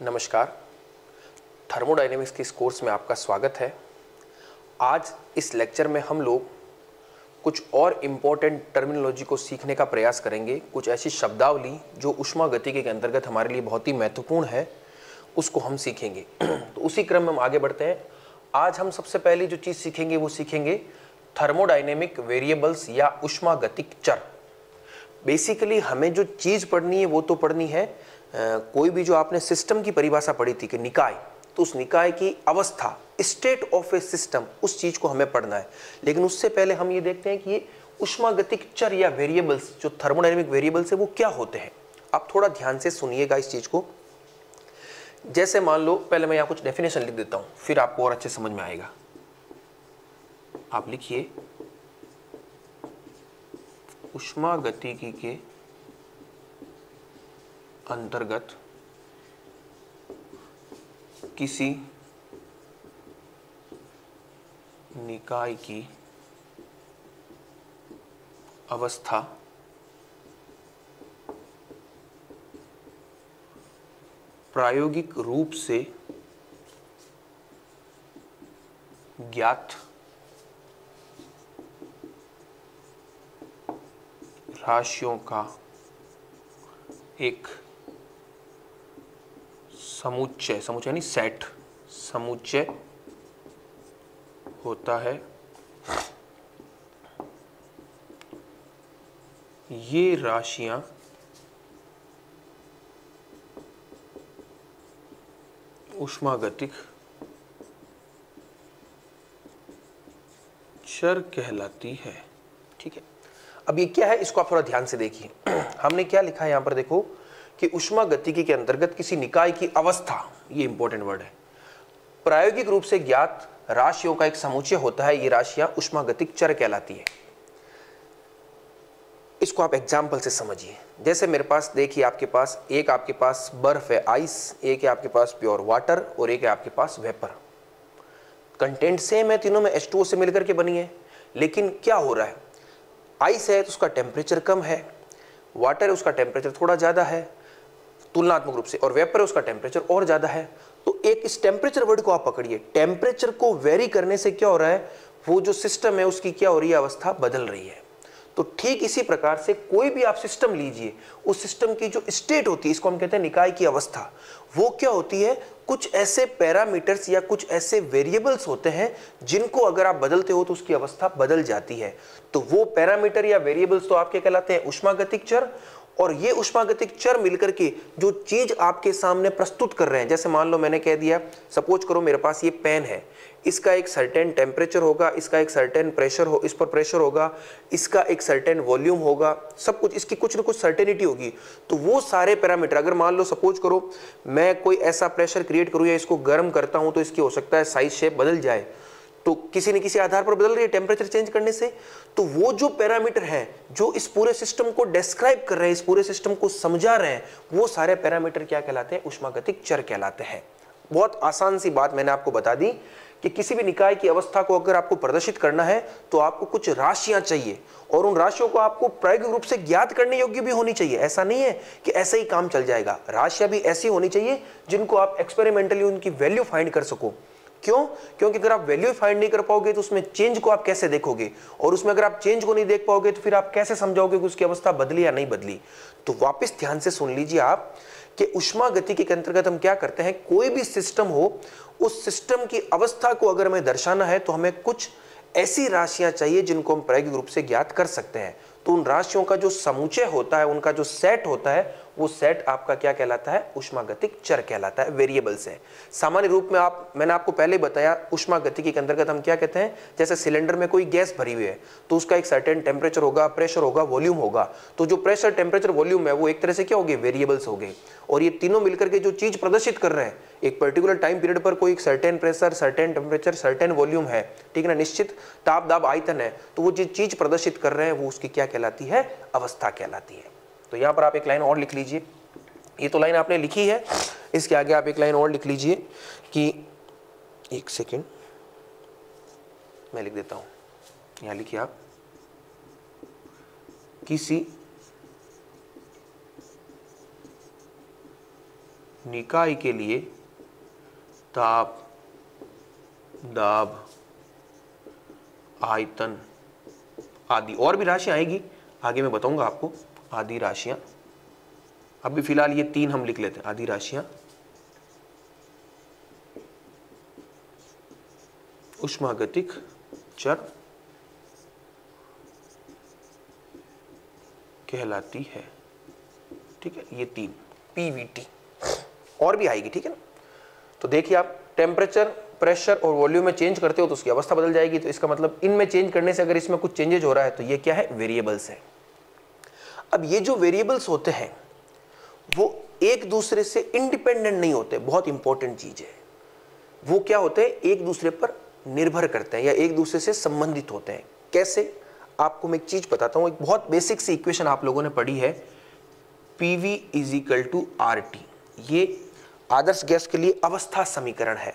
नमस्कार, थर्मोडायनेमिक्स के इस कोर्स में आपका स्वागत है। आज इस लेक्चर में हम लोग कुछ और इम्पोर्टेंट टर्मिनोलॉजी को सीखने का प्रयास करेंगे। कुछ ऐसी शब्दावली जो ऊष्मागतिकी के अंतर्गत हमारे लिए बहुत ही महत्वपूर्ण है, उसको हम सीखेंगे। तो उसी क्रम में हम आगे बढ़ते हैं। आज हम सबसे पहले जो चीज़ सीखेंगे वो सीखेंगे थर्मोडायनेमिक वेरिएबल्स या ऊष्मागतिक चर। बेसिकली हमें जो चीज़ पढ़नी है वो तो पढ़नी है, कोई भी जो आपने सिस्टम की परिभाषा पढ़ी थी कि निकाय, तो उस निकाय की अवस्था, स्टेट ऑफ ए सिस्टम, उस चीज़ को हमें पढ़ना है। लेकिन उससे पहले हम ये देखते हैं कि ये ऊष्मागतिक चर या वेरिएबल्स, जो थर्मोडायनेमिक वेरिएबल्स है, वो क्या होते हैं। आप थोड़ा ध्यान से सुनिएगा इस चीज़ को। जैसे मान लो, पहले मैं यहाँ कुछ डेफिनेशन लिख देता हूँ, फिर आपको और अच्छे समझ में आएगा। आप लिखिए, ऊष्मागतिकी के अंतर्गत किसी निकाय की अवस्था प्रायोगिक रूप से ज्ञात राशियों का एक समुच्चय, समुच्चय यानी सेट, समुच्चय होता है। ये राशियां ऊष्मागतिक चर कहलाती है। ठीक है, अब ये क्या है, इसको आप थोड़ा ध्यान से देखिए। हमने क्या लिखा है यहाँ पर, देखो कि ऊष्मागतिकी के अंतर्गत किसी निकाय की अवस्था, ये इंपॉर्टेंट वर्ड है, प्रायोगिक रूप से ज्ञात राशियों का एक समुच्चय होता है। ये राशियां ऊष्मागतिक चर कहलाती है। इसको आप एग्जाम्पल से समझिए। जैसे मेरे पास देखिए, आपके पास बर्फ है, आइस, एक है आपके पास प्योर वाटर और एक है आपके पास वेपर। कंटेंट सेम है, तीनों में H2O से मिलकर के बनी है। लेकिन क्या हो रहा है, आइस है तो उसका टेम्परेचर कम है, वाटर है उसका टेम्परेचर थोड़ा ज़्यादा है तुलनात्मक रूप से, और वेपर है उसका टेम्परेचर और ज़्यादा है। तो एक इस टेम्परेचर वर्ड को आप पकड़िए। टेम्परेचर को वेरी करने से क्या हो रहा है, वो जो सिस्टम है उसकी क्या हो रही है, अवस्था बदल रही है। तो ठीक इसी प्रकार से कोई भी आप सिस्टम लीजिए, उस सिस्टम की जो स्टेट होती है, इसको हम कहते हैं निकाय की अवस्था, वो क्या होती है, कुछ ऐसे पैरामीटर्स या कुछ ऐसे वेरिएबल्स होते हैं जिनको अगर आप बदलते हो तो उसकी अवस्था बदल जाती है। तो वो पैरामीटर या वेरिएबल्स तो आपके कहलाते हैं ऊष्मागतिक चर। और ये ऊष्मागतिक चर मिलकर के जो चीज आपके सामने प्रस्तुत कर रहे हैं, जैसे मान लो मैंने कह दिया, सपोज करो मेरे पास ये पेन है, इसका एक सर्टेन टेम्परेचर होगा, इसका एक सर्टेन प्रेशर हो, इस पर प्रेशर होगा, इसका एक सर्टेन वॉल्यूम होगा, सब कुछ इसकी कुछ ना कुछ सर्टेनिटी होगी। तो वो सारे पैरामीटर, अगर मान लो सपोज करो मैं कोई ऐसा प्रेशर क्रिएट करूँ या इसको गर्म करता हूँ, तो इसकी हो सकता है साइज शेप बदल जाए, तो किसी न किसी आधार पर बदल रही है टेम्परेचर चेंज करने से। तो वो जो पैरामीटर हैं जो इस पूरे सिस्टम को डिस्क्राइब कर रहे हैं, इस पूरे सिस्टम को समझा रहे हैं, वो सारे पैरामीटर क्या कहलाते हैं, ऊष्मागतिक चर कहलाते हैं। बहुत आसान सी बात मैंने आपको बता दी कि किसी भी निकाय की अवस्था को अगर आपको प्रदर्शित करना है तो आपको कुछ राशियां चाहिए, और उन राशियों को आपको प्रायोगिक रूप से ज्ञात करने योग्य भी होनी चाहिए। ऐसा नहीं है कि ऐसे ही काम चल जाएगा। राशियां भी ऐसी होनी चाहिए जिनको आप एक्सपेरिमेंटली उनकी वैल्यू फाइंड कर सको। क्यों? क्योंकि अगर आप वैल्यू फाइंड नहीं कर पाओगे तो उसमें चेंज को आप कैसे देखोगे, और उसमें अगर आप चेंज को नहीं देख पाओगे तो फिर आप कैसे समझाओगे कि उसकी अवस्था बदली या नहीं बदली। तो वापस ध्यान से सुन लीजिए आप कि ऊष्मागतिकी के अंतर्गत हम क्या करते हैं, कोई भी सिस्टम हो, उस सिस्टम की अवस्था को अगर हमें दर्शाना है तो हमें कुछ ऐसी राशियां चाहिए जिनको हम प्रायोगिक रूप से ज्ञात कर सकते हैं। तो उन राशियों का जो समुच्चय होता है, उनका जो सेट होता है, वो सेट आपका क्या कहलाता है, ऊष्मागतिक चर कहलाता है, वेरिएबल्स है। सामान्य रूप में मैंने आपको पहले बताया, ऊष्मागतिकी के अंतर्गत हम क्या कहते हैं, जैसे सिलेंडर में कोई गैस भरी हुई है तो उसका एक सर्टेन टेम्परेचर होगा, प्रेशर होगा, वॉल्यूम होगा। तो जो प्रेशर, टेम्परेचर, वॉल्यूम है वो एक तरह से क्या हो गए, वेरिएबल्स हो गए। और ये तीनों मिलकर के जो चीज प्रदर्शित कर रहे हैं, एक पर्टिकुलर टाइम पीरियड पर कोई certain pressure, certain temperature, certain volume है, ठीक है ना, निश्चित ताप दाब आयतन है, तो वो जो चीज प्रदर्शित कर रहे हैं वो उसकी क्या कहलाती है, अवस्था कहलाती है। तो यहां पर आप एक लाइन और लिख लीजिए। ये तो लाइन आपने लिखी है, इसके आगे आप एक लाइन और लिख लीजिए कि, एक सेकेंड मैं लिख देता हूं, यहां लिखिए आप, किसी निकाय के लिए ताप, दाब, आयतन आदि, और भी राशियां आएगी आगे मैं बताऊंगा आपको, आदि राशियां। अभी फिलहाल ये 3 हम लिख लेते हैं, आदि राशियां उष्मागतिक चर कहलाती है। ठीक है, ये 3 पीवीटी, और भी आएगी। ठीक है ना, तो देखिए आप टेम्परेचर, प्रेशर और वॉल्यूम में चेंज करते हो तो उसकी अवस्था बदल जाएगी। तो इसका मतलब इनमें चेंज करने से अगर इसमें कुछ चेंजेज हो रहा है तो ये क्या है, वेरिएबल्स है। अब ये जो वेरिएबल्स होते हैं वो एक दूसरे से इंडिपेंडेंट नहीं होते, बहुत इंपॉर्टेंट चीज है। वो क्या होते हैं, एक दूसरे पर निर्भर करते हैं या एक दूसरे से संबंधित होते हैं। कैसे, आपको मैं एक चीज बताता हूं। एक बहुत बेसिक सी इक्वेशन आप लोगों ने पढ़ी है, PV = RT। ये आदर्श गैस के लिए अवस्था समीकरण है।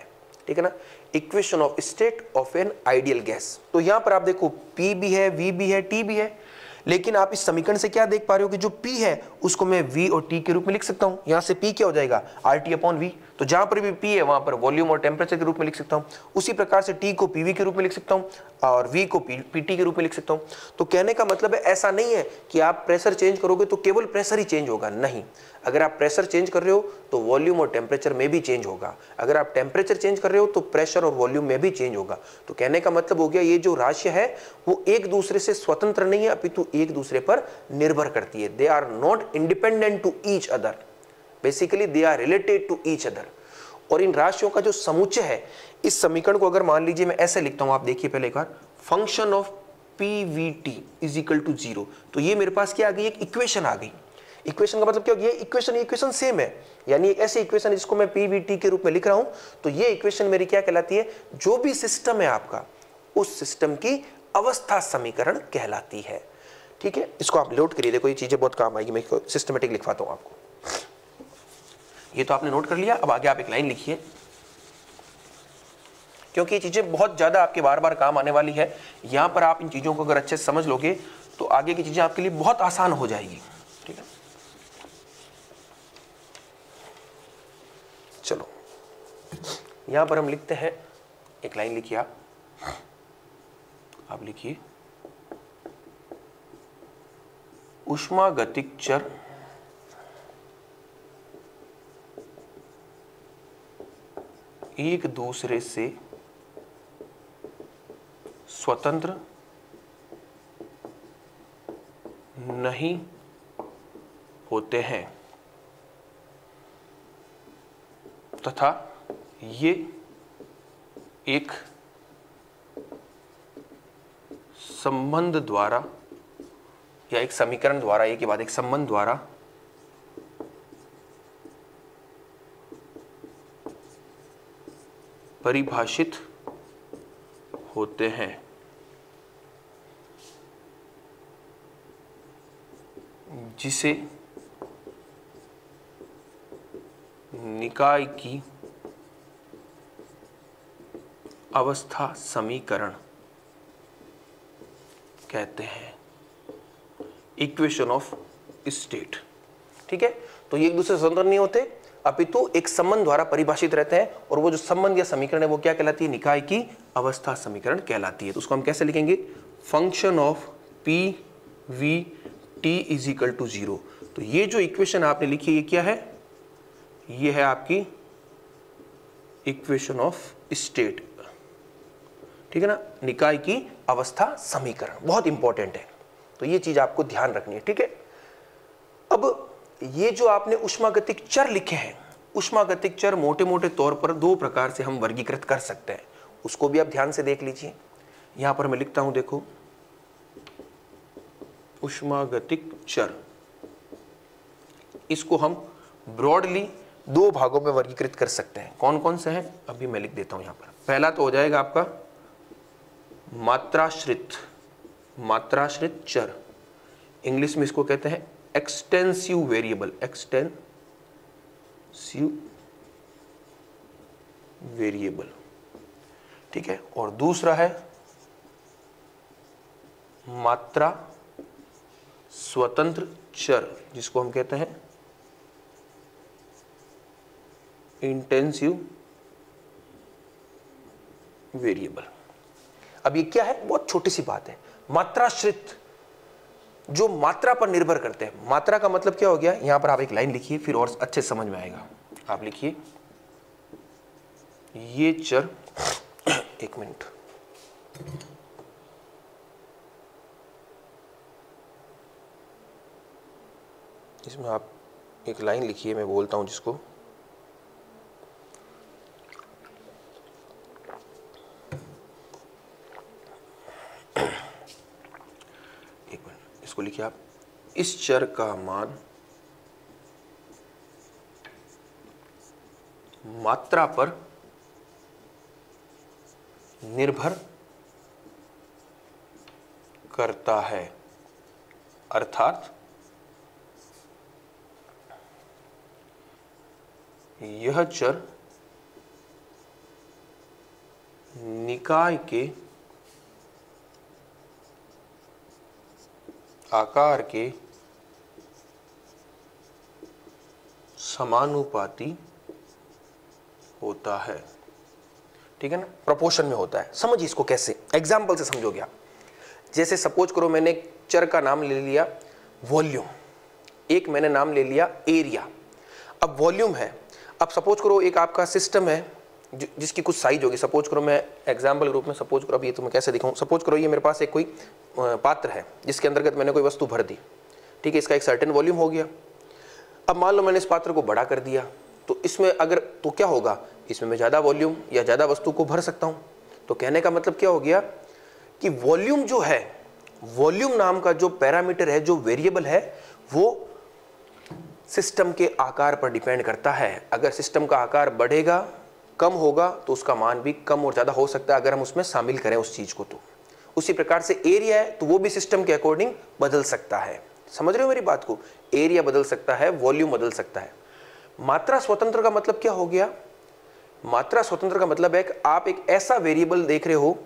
ठीक है ना, equation of state of an ideal gas. तो यहां पर आप देखो P भी है, V भी है, T भी है, लेकिन आप इस समीकरण से क्या देख पा रहे हो कि जो P है उसको मैं V और T के रूप में लिख सकता हूं। यहां से P क्या हो जाएगा, RT/V। तो जहां पर भी P है वहां पर वॉल्यूम और टेम्परेचर के रूप में लिख सकता हूं। उसी प्रकार से T को PV के रूप में लिख सकता हूं और V को PT के रूप में लिख सकता हूं। तो कहने का मतलब है ऐसा नहीं है कि आप प्रेशर चेंज करोगे तो केवल प्रेशर ही चेंज होगा, नहीं। अगर आप प्रेशर चेंज कर रहे हो तो वॉल्यूम और टेम्परेचर में भी चेंज होगा। अगर आप टेम्परेचर चेंज कर रहे हो तो प्रेशर और वॉल्यूम में भी चेंज होगा। तो कहने का मतलब हो गया ये जो राशि है वो एक दूसरे से स्वतंत्र नहीं है, अपितु एक दूसरे पर निर्भर करती है। They are not independent to each other, basically they are related to each other. और इन राशियों का जो समुच्चय है, इस समीकरण को अगर मान लीजिए मैं ऐसे लिखता हूं, आप देखिए पहले एक बार, फंक्शन ऑफ PVT = 0। तो ये मेरे पास क्या आ गई, एक इक्वेशन आ गई। इक्वेशन का मतलब क्या हो गया, इक्वेशन सेम है, यानी एक ऐसी इक्वेशन जिसको मैं PVT के रूप में लिख रहा हूं। तो ये इक्वेशन मेरी क्या कहलाती है, जो भी सिस्टम है आपका, उस सिस्टम की अवस्था समीकरण कहलाती है। ठीक है, इसको आप नोट करिए, देखो ये चीजें बहुत काम आएगी। मैं इसको सिस्टमेटिक लिखवाता हूं आपको। ये तो आपने नोट कर लिया, अब आगे आप एक लाइन लिखिए, क्योंकि ये चीजें बहुत ज्यादा आपके बार बार काम आने वाली है। यहां पर आप इन चीजों को अगर अच्छे से समझ लोगे तो आगे की चीजें आपके लिए बहुत आसान हो जाएगी। ठीक है, चलो यहां पर हम लिखते हैं, एक लाइन लिखिए आप लिखिए, ऊष्मागतिक चर एक दूसरे से स्वतंत्र नहीं होते हैं तथा ये एक संबंध द्वारा या एक समीकरण द्वारा, एक के बाद एक संबंध द्वारा परिभाषित होते हैं, जिसे निकाय की अवस्था समीकरण कहते हैं, इक्वेशन ऑफ स्टेट। ठीक है, तो ये एक दूसरे से स्वतंत्र नहीं होते, अपितु एक संबंध द्वारा परिभाषित रहते हैं, और वो जो संबंध या समीकरण है वो क्या कहलाती है, निकाय की अवस्था समीकरण कहलाती है। तो उसको हम कैसे लिखेंगे, फंक्शन ऑफ PVT = 0। तो ये जो इक्वेशन आपने लिखी है ये क्या है, ये है आपकी इक्वेशन ऑफ स्टेट। ठीक है ना, निकाय की अवस्था समीकरण बहुत इंपॉर्टेंट है, तो ये चीज आपको ध्यान रखनी है। ठीक है, अब ये जो आपने ऊष्मागतिक चर लिखे हैं, ऊष्मागतिक चर मोटे मोटे तौर पर 2 प्रकार से हम वर्गीकृत कर सकते हैं, उसको भी आप ध्यान से देख लीजिए। यहां पर मैं लिखता हूं, देखो ऊष्मागतिक चर, इसको हम ब्रॉडली 2 भागों में वर्गीकृत कर सकते हैं। कौन कौन से हैं, अभी मैं लिख देता हूं यहां पर। पहला तो हो जाएगा आपका मात्राश्रित चर, इंग्लिश में इसको कहते हैं एक्सटेंसिव वेरिएबल, ठीक है। और दूसरा है मात्रा स्वतंत्र चर, जिसको हम कहते हैं इंटेंसिव वेरिएबल। अब ये क्या है, बहुत छोटी सी बात है, मात्राश्रित, जो मात्रा पर निर्भर करते हैं। मात्रा का मतलब क्या हो गया, यहां पर आप एक लाइन लिखिए फिर और अच्छे से समझ में आएगा। आप लिखिए ये चर, एक मिनट, इसमें आप एक लाइन लिखिए, मैं बोलता हूं जिसको, एक मिनट, इसको लिखिए आप, इस चर का मान मात्रा पर निर्भर करता है, अर्थात यह चर निकाय के आकार के समानुपाती होता है। ठीक है ना, प्रोपोर्शन में होता है। समझिए इसको कैसे, एग्जाम्पल से समझोगे आप। जैसे सपोज करो मैंने एक चर का नाम ले लिया वॉल्यूम, एक मैंने नाम ले लिया एरिया। अब वॉल्यूम है, अब सपोज करो एक आपका सिस्टम है जिसकी कुछ साइज होगी। सपोज करो मैं एग्जाम्पल रूप में सपोज करो, अब ये तुम्हें कैसे दिखाऊं, सपोज करो ये मेरे पास एक कोई पात्र है जिसके अंतर्गत मैंने कोई वस्तु भर दी। ठीक है, इसका एक सर्टेन वॉल्यूम हो गया। अब मान लो मैंने इस पात्र को बड़ा कर दिया, तो इसमें अगर, तो क्या होगा, इसमें मैं ज़्यादा वॉल्यूम या ज़्यादा वस्तु को भर सकता हूँ। तो कहने का मतलब क्या हो गया कि वॉल्यूम जो है, वॉल्यूम नाम का जो पैरामीटर है, जो वेरिएबल है, वो सिस्टम के आकार पर डिपेंड करता है। अगर सिस्टम का आकार बढ़ेगा, कम होगा, तो उसका मान भी कम और ज़्यादा हो सकता है अगर हम उसमें शामिल करें उस चीज़ को। तो उसी प्रकार से एरिया है, तो वो भी सिस्टम के अकॉर्डिंग बदल सकता है। समझ रहे हो मेरी बात को, एरिया बदल सकता है, वॉल्यूम बदल सकता है। मात्रा स्वतंत्र का मतलब क्या हो गया, मात्रा स्वतंत्र का मतलब है कि आप एक ऐसा वेरिएबल देख रहे हो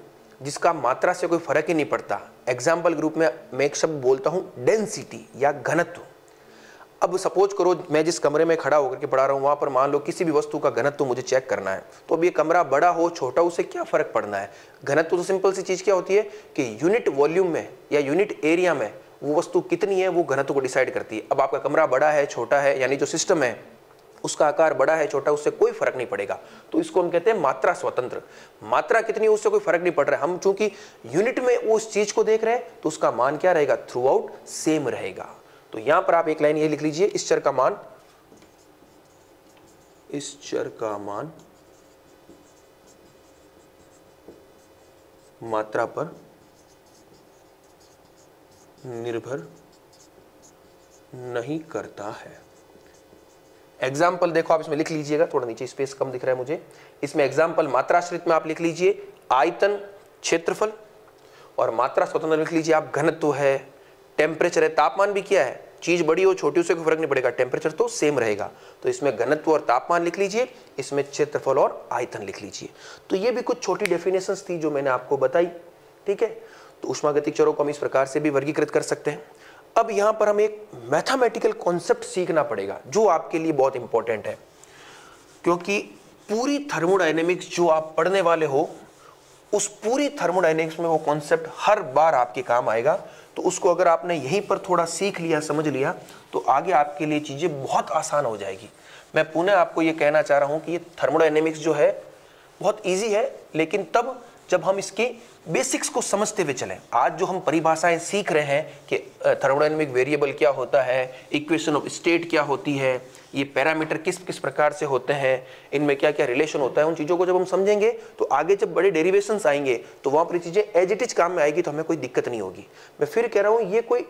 जिसका मात्रा से कोई फर्क ही नहीं पड़ता। एग्जाम्पल के रूप में मैं एक शब्द बोलता हूं, डेंसिटी या घनत्व। अब सपोज करो मैं जिस कमरे में खड़ा होकर के पढ़ा रहा हूं, वहां पर मान लो किसी भी वस्तु का घनत्व मुझे चेक करना है। तो अब ये कमरा बड़ा हो छोटा, उससे क्या फर्क पड़ना है। घनत्व तो सिंपल सी चीज क्या होती है कि यूनिट वॉल्यूम में या यूनिट एरिया में वो वस्तु कितनी है, वो घनत्व को डिसाइड करती है। अब आपका कमरा बड़ा है छोटा है, यानी जो सिस्टम है उसका आकार बड़ा है छोटा, उससे कोई फर्क नहीं पड़ेगा। तो इसको हम कहते हैं मात्रा स्वतंत्र। मात्रा कितनी है उससे कोई फर्क नहीं पड़ रहा है, हम चूंकि यूनिट में उस चीज को देख रहे हैं, तो उसका मान क्या रहेगा, थ्रू आउट सेम रहेगा। तो यहां पर आप एक लाइन ये लिख लीजिए, इस चर का मान, इस चर का मान मात्रा पर निर्भर नहीं करता है। एग्जाम्पल देखो आप इसमें लिख लीजिएगा, थोड़ा नीचे स्पेस कम दिख रहा है मुझे। इसमें एग्जाम्पल मात्राश्रित में आप लिख लीजिए आयतन, क्षेत्रफल, और मात्रा स्वतंत्र लिख लीजिए आप घनत्व है, टेम्परेचर है, तापमान भी क्या है, चीज बड़ी हो छोटी उससे कोई फर्क नहीं पड़ेगा, टेम्परेचर तो सेम रहेगा। तो इसमें घनत्व और तापमान लिख लीजिए, इसमें क्षेत्रफल और आयतन लिख लीजिए। तो ये भी कुछ छोटी डेफिनेशंस थी जो मैंने आपको बताई। ठीक है, तो ऊष्मागतिक चरों को हम इस प्रकार से भी वर्गीकृत कर सकते हैं। अब यहां पर हम एक मैथमेटिकल कॉन्सेप्ट सीखना पड़ेगा जो आपके लिए बहुत इंपॉर्टेंट है, क्योंकि पूरी थर्मोडायनेमिक्स जो आप पढ़ने वाले हो, उस पूरी थर्मोडायनेमिक्स में वो कॉन्सेप्ट हर बार आपके काम आएगा। तो उसको अगर आपने यहीं पर थोड़ा सीख लिया, समझ लिया, तो आगे आपके लिए चीजें बहुत आसान हो जाएगी। मैं पुनः आपको ये कहना चाह रहा हूं कि ये थर्मोडायनेमिक्स जो है बहुत ईजी है, लेकिन तब जब हम इसके बेसिक्स को समझते हुए चलें। आज जो हम परिभाषाएं सीख रहे हैं कि थर्मोडायनेमिक वेरिएबल क्या होता है, इक्वेशन ऑफ स्टेट क्या होती है, ये पैरामीटर किस किस प्रकार से होते हैं, इनमें क्या क्या रिलेशन होता है, उन चीज़ों को जब हम समझेंगे तो आगे जब बड़े डेरिवेशंस आएंगे तो वहाँ पर चीज़ें एज इट इज काम में आएगी, तो हमें कोई दिक्कत नहीं होगी। मैं फिर कह रहा हूँ, ये कोई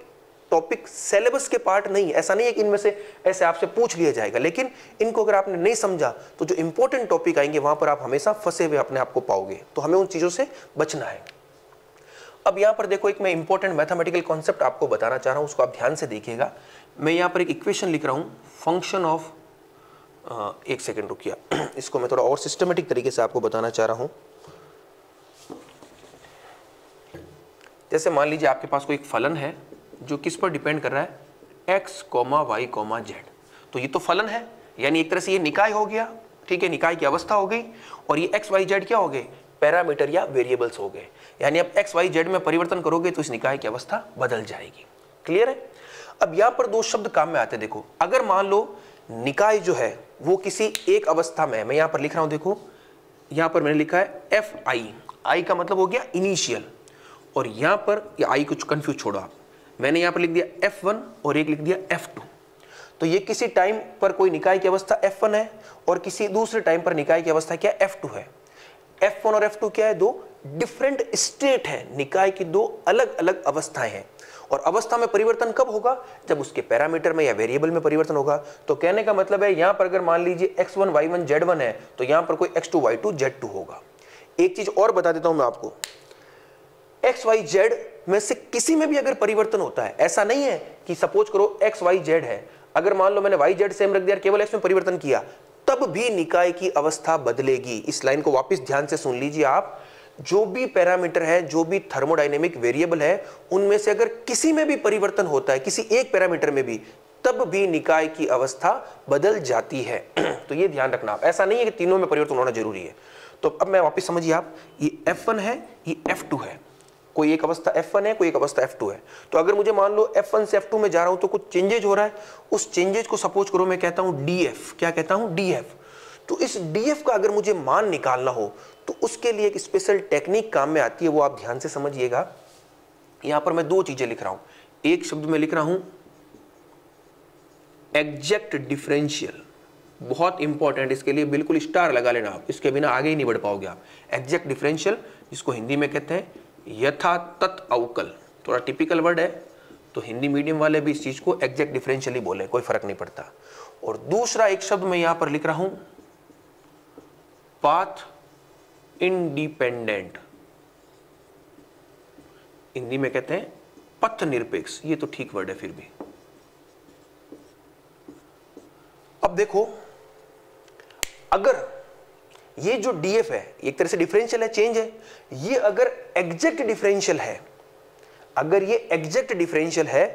टॉपिक सिलेबस के पार्ट नहीं है, ऐसा नहीं है कि इनमें से ऐसे आपसे पूछ लिया जाएगा, लेकिन इनको अगर आपने नहीं समझा तो जो इंपॉर्टेंट टॉपिक आएंगे वहां पर आप हमेशा फंसे हुए अपने आप को पाओगे। तो हमें उन चीजों से बचना है। अब यहां पर देखो, एक मैं इंपॉर्टेंट मैथमेटिकल कॉन्सेप्ट आपको बताना चाह रहा हूं, उसको आप ध्यान से देखिएगा। मैं यहां पर एक इक्वेशन लिख रहा हूं, फंक्शन ऑफ, एक सेकेंड रुकिए, इसको मैं थोड़ा और सिस्टमेटिक तरीके से आपको बताना चाह रहा हूं। जैसे मान लीजिए आपके पास कोई एक फलन है जो किस पर डिपेंड कर रहा है, x, y, z। तो ये तो फलन है, यानी एक तरह से ये निकाय हो गया। ठीक है, निकाय की अवस्था हो गई, और ये एक्स वाई जेड क्या हो गए, पैरामीटर या वेरिएबल्स हो गए। यानी अब एक्स वाई जेड में परिवर्तन करोगे तो इस निकाय की अवस्था बदल जाएगी। क्लियर है? अब यहां पर दो शब्द काम में आते हैं। देखो, अगर मान लो निकाय जो है वो किसी एक अवस्था में है, मैं यहां पर लिख रहा हूं, देखो यहां पर मैंने लिखा है एफ आई, आई का मतलब हो गया इनिशियल, और यहां पर ये आई कुछ कंफ्यूज छोड़ो आप, मैंने यहां पर लिख दिया F1 और एक लिख दिया F2। तो ये किसी टाइम पर कोई निकाय की अवस्था F1 है और किसी दूसरे टाइम पर निकाय की अवस्था क्या F2 है। F1 और F2 क्या है, दो डिफरेंट स्टेट है, निकाय की दो अलग अलग अवस्थाएं हैं। और अवस्था में परिवर्तन कब होगा, जब उसके पैरामीटर में या वेरिएबल में परिवर्तन होगा। तो कहने का मतलब है यहां पर अगर मान लीजिए x1 y1 z1 है तो यहां पर कोई x2 y2 z2 होगा। एक चीज और बता देता हूं मैं आपको, एक्स वाई जेड में से किसी में भी अगर परिवर्तन होता है, ऐसा नहीं है कि सपोज करो एक्स वाई जेड है, अगर मान लो मैंने वाई जेड सेम रख दिया, केवल एक्स में परिवर्तन किया, तब भी निकाय की अवस्था बदलेगी। इस लाइन को वापस ध्यान से सुन लीजिए आप, जो भी पैरामीटर है, जो भी थर्मोडायनेमिक वेरिएबल है, उनमें से अगर किसी में भी परिवर्तन होता है, किसी एक पैरामीटर में भी, तब भी निकाय की अवस्था बदल जाती है। तो ये ध्यान रखना आप, ऐसा नहीं है कि तीनों में परिवर्तन होना जरूरी है। तो अब मैं वापस समझिए आप, ये F1 है, ये F2 है, कोई एक अवस्था F1 है, कोई एक अवस्था F2 है। तो अगर मुझे मान लो F1 से F2 में जा रहा हूं तो कुछ चेंजेज हो रहा है, उस चेंजेज को सपोज करो मैं कहता हूं DF, क्या कहता हूं, DF। तो इस DF का अगर मुझे मान निकालना हो तो उसके लिए एक स्पेशल टेक्निक काम में आती है, वो आप ध्यान से समझिएगा। यहां पर मैं दो चीजें लिख रहा हूं, एक शब्द में लिख रहा हूं एग्जैक्ट डिफरेंशियल, बहुत इंपॉर्टेंट, इसके लिए बिल्कुल स्टार लगा लेना आप, इसके बिना आगे ही नहीं बढ़ पाओगे आप। एग्जैक्ट डिफरेंशियल, जिसको हिंदी में कहते हैं यथातथ अवकल, थोड़ा टिपिकल वर्ड है, तो हिंदी मीडियम वाले भी इस चीज को एग्जैक्ट डिफरेंशियल ही बोले, कोई फर्क नहीं पड़ता। और दूसरा एक शब्द मैं यहां पर लिख रहा हूं पाथ इंडिपेंडेंट, हिंदी में कहते हैं पथ निरपेक्ष, ये तो ठीक वर्ड है फिर भी। अब देखो, अगर ये जो DF है एक तरह से डिफरेंशियल है, चेंज है, ये अगर एग्जैक्ट डिफरेंशियल है, अगर ये एग्जैक्ट डिफरेंशियल है,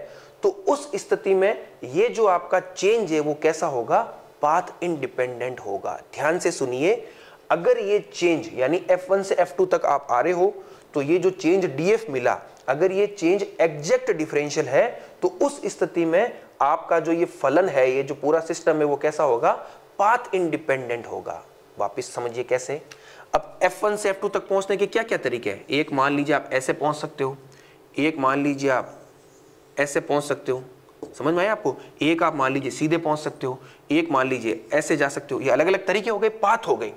तो उस स्थिति में ये जो आपका चेंज है वो कैसा होगा, पाथ इंडिपेंडेंट होगा। ध्यान से सुनिए, अगर ये चेंज यानी F1 से F2 तक आप आ रहे हो, तो ये जो चेंज DF मिला, अगर ये चेंज एग्जैक्ट डिफरेंशियल है, तो उस स्थिति में आपका जो ये फलन है, ये जो पूरा सिस्टम है, वो कैसा होगा, पाथ इंडिपेंडेंट होगा। वापिस समझिए कैसे। अब F1 से F2 तक पहुंचने के क्या क्या तरीके हैं, एक मान लीजिए आप ऐसे पहुंच सकते हो, एक मान लीजिए आप ऐसे पहुंच सकते हो, समझ में आया आपको, एक आप मान लीजिए सीधे पहुंच सकते हो, एक मान लीजिए ऐसे जा सकते हो। ये अलग अलग तरीके हो गए, पाथ हो गए।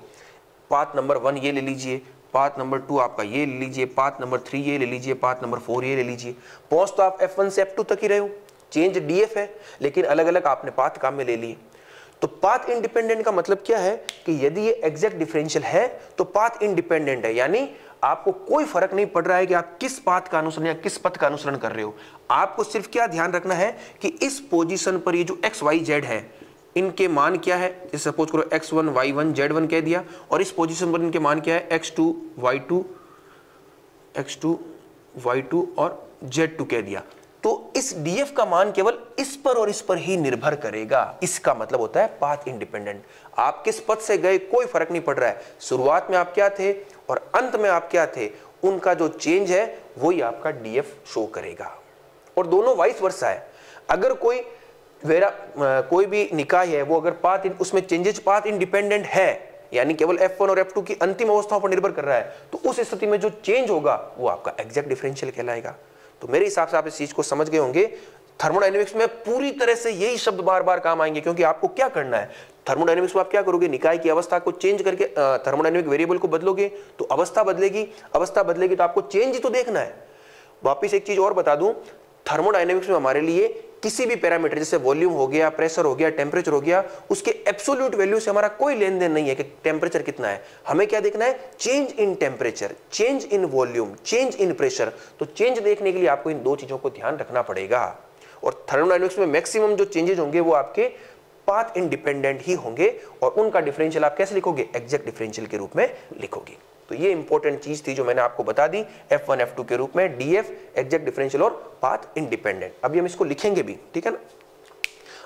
पाथ नंबर 1 ये ले लीजिए, पाथ नंबर 2 आपका ये ले लीजिए, पाथ नंबर 3 ये ले लीजिए, पाथ नंबर 4 ये ले लीजिए। पहुंच तो आप F1 से F2 तक ही रहे हो, चेंज DF है, लेकिन अलग अलग आपने पाथ काम में ले लिए। तो पाथ इंडिपेंडेंट का मतलब क्या है कि यदि ये एग्जैक्ट डिफरेंशियल है तो पाथ इंडिपेंडेंट है, यानी आपको कोई फर्क नहीं पड़ रहा है कि आप किस पाथ का अनुसरण या किस पथ का अनुसरण कर रहे हो। आपको सिर्फ क्या ध्यान रखना है कि इस पोजीशन पर ये जो एक्स वाई जेड है, इनके मान क्या है, जैसे सपोज करो x1 y1 z1 कह दिया, और इस पोजीशन पर इनके मान क्या है, x2 y2 और z2 कह दिया। तो इस DF का मान केवल इस पर और इस पर ही निर्भर करेगा। इसका मतलब होता है पाथ इंडिपेंडेंट। आप किस पथ से गए कोई फर्क नहीं पड़ रहा है, शुरुआत में आप क्या थे और अंत में आप क्या थे, उनका जो चेंज है वही आपका DF शो करेगा। और दोनों वाइस वर्सा है। अगर कोई भी निकाय है वो अगर पाथ उसमें चेंजेस पाथ इंडिपेंडेंट है, यानी केवल F1 और F2 की अंतिम अवस्थाओं पर निर्भर कर रहा है, तो उस स्थिति में जो चेंज होगा वो आपका एग्जैक्ट डिफरेंशियल कहलाएगा। तो मेरे हिसाब से आप इस चीज को समझ गए होंगे। थर्मोडायनेमिक्स में पूरी तरह से यही शब्द बार बार काम आएंगे, क्योंकि आपको क्या करना है, थर्मोडायनेमिक्स में आप क्या करोगे, निकाय की अवस्था को चेंज करके थर्मोडायनेमिक वेरिएबल को बदलोगे तो अवस्था बदलेगी, अवस्था बदलेगी तो आपको चेंज ही तो देखना है। वापिस एक चीज और बता दूं, थर्मोडायनेमिक्स में हमारे लिए किसी भी पैरामीटर जैसे वॉल्यूम हो गया, प्रेशर हो गया, टेम्परेचर हो गया, उसके एब्सोल्यूट वैल्यू से हमारा कोई लेन देन नहीं है कि टेम्परेचर कितना है। हमें क्या देखना है, change in temperature, change in volume, change in pressure. तो चेंज देखने के लिए आपको इन दो चीजों को ध्यान रखना पड़ेगा। और थर्मोडायनेमिक्स में मैक्सिमम जो चेंजेस होंगे वो आपके पाथ इंडिपेंडेंट ही होंगे, और उनका डिफरेंशियल आप कैसे लिखोगे, एग्जैक्ट डिफरेंशियल के रूप में लिखोगे। तो ये इंपॉर्टेंट चीज थी जो मैंने आपको बता दी, F1 F2 के रूप में DF एग्जैक्ट डिफरेंशियल और पाथ इंडिपेंडेंट। अभी हम इसको लिखेंगे भी, ठीक है ना।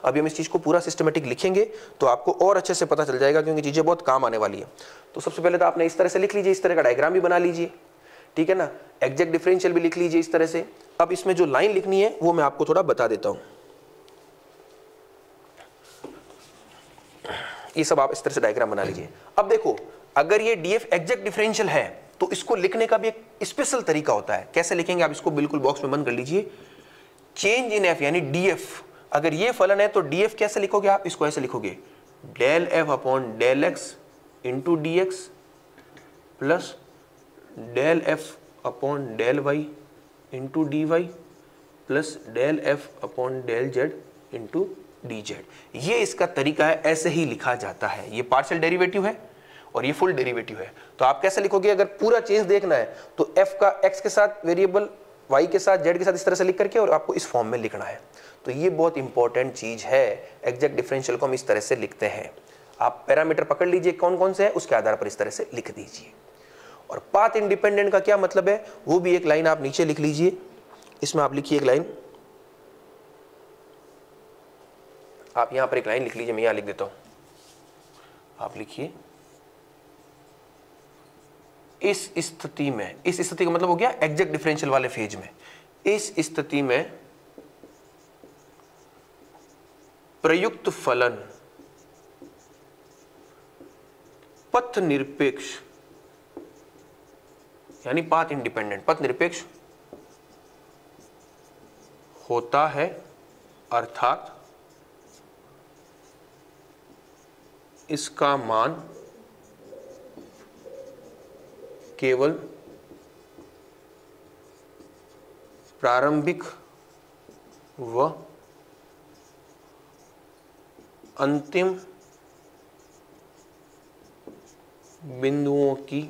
अभी हम इस चीज़ को पूरा सिस्टमेटिक लिखेंगे तो आपको और अच्छे से पता चल जाएगा, क्योंकि चीज़ें बहुत काम आने वाली है। तो सबसे पहले तो आपने इस तरह से लिख लीजिए, इस तरह का डायग्राम भी बना लीजिए, ठीक है ना। एग्जैक्ट डिफरेंशियल भी लिख लीजिए इस तरह से। अब इसमें जो लाइन लिखनी है वो मैं आपको थोड़ा बता देता हूँ। ये सब आप इस तरह से डायग्राम बना लीजिए। अब देखो, अगर ये डीएफ एग्जैक्ट डिफरेंशियल है तो इसको लिखने का भी एक स्पेशल तरीका होता है। कैसे लिखेंगे आप इसको बिल्कुल बॉक्स में बंद कर लीजिए। चेंज इन एफ यानी डीएफ, अगर ये फलन है तो डीएफ कैसे लिखोगे आप, इसको ऐसे लिखोगे del F upon del X into D X plus del F upon del Y into D Y plus del F upon del Z into D Z. ये इसका तरीका है, ऐसे ही लिखा जाता है। ये पार्शियल डेरिवेटिव है और ये फुल डेरिवेटिव है। तो आप कैसे लिखोगे, अगर पूरा चेंज देखना है तो f का x के साथ वेरिएबल, y के साथ z के साथ इस तरह से लिख करके और आपको इस फॉर्म में लिखना है। तो ये बहुत इंपॉर्टेंट चीज है। एग्जैक्ट डिफरेंशियल को हम इस तरह से लिखते हैं। आप पैरामीटर पकड़ लीजिए कौन कौन से है, उसके आधार पर इस तरह से लिख दीजिए। और पाथ इंडिपेंडेंट का क्या मतलब है, वो भी एक लाइन आप नीचे लिख लीजिए। इसमें आप लिखिए एक लाइन, आप यहां पर एक लाइन लिख लीजिए, मैं यहां लिख देता हूं। आप लिखिए इस स्थिति में, इस स्थिति का मतलब हो गया एग्जैक्ट डिफरेंशियल वाले फेज में, इस स्थिति में प्रयुक्त फलन पथ निरपेक्ष यानी पाथ इंडिपेंडेंट, पथ निरपेक्ष होता है, अर्थात इसका मान केवल प्रारंभिक व अंतिम बिंदुओं की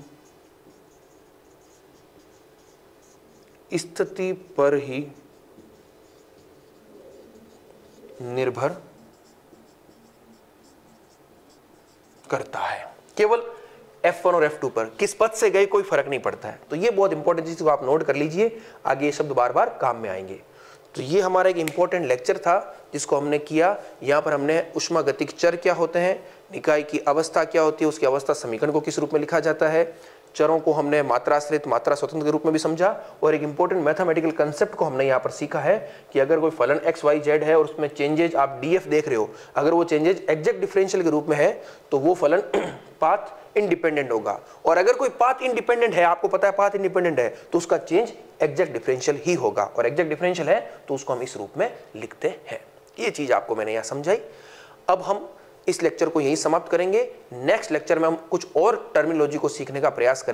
स्थिति पर ही निर्भर करता है। केवल F1 और F2 पर, किस पथ से गए कोई फर्क नहीं पड़ता है। तो ये बहुत इंपॉर्टेंट चीज को आप नोट कर लीजिए, आगे ये शब्द बार बार काम में आएंगे। तो ये हमारा एक इंपॉर्टेंट लेक्चर था जिसको हमने किया। यहाँ पर हमने उष्मागतिक चर क्या होते हैं, निकाय की अवस्था क्या होती है, उसकी अवस्था समीकरण को किस रूप में लिखा जाता है, चरों को हमने मात्राश्रित मात्रा स्वतंत्र के रूप में भी समझा, और एक इंपॉर्टेंट मैथमेटिकल कंसेप्ट को हमने यहाँ पर सीखा है कि अगर कोई फलन एक्स वाई जेड है और उसमें चेंजेज आप डीएफ देख रहे हो, अगर वो चेंजेज एग्जैक्ट डिफरेंशियल के रूप में है तो वो फलन पाथ इंडिपेंडेंट होगा, और अगर कोई पाथ इंडिपेंडेंट है, आपको पता है पाथ इंडिपेंडेंट है, तो उसका चेंज एग्जैक्ट डिफरेंशियल ही होगा, और एग्जैक्ट डिफरेंशियल है तो उसको हम इस रूप में लिखते हैं। ये चीज आपको मैंने यहाँ समझाई। अब हम इस लेक्चर को यहीं समाप्त करेंगे। नेक्स्ट लेक्चर में हम कुछ और टर्मिनोलॉजी को सीखने का प्रयास करेंगे।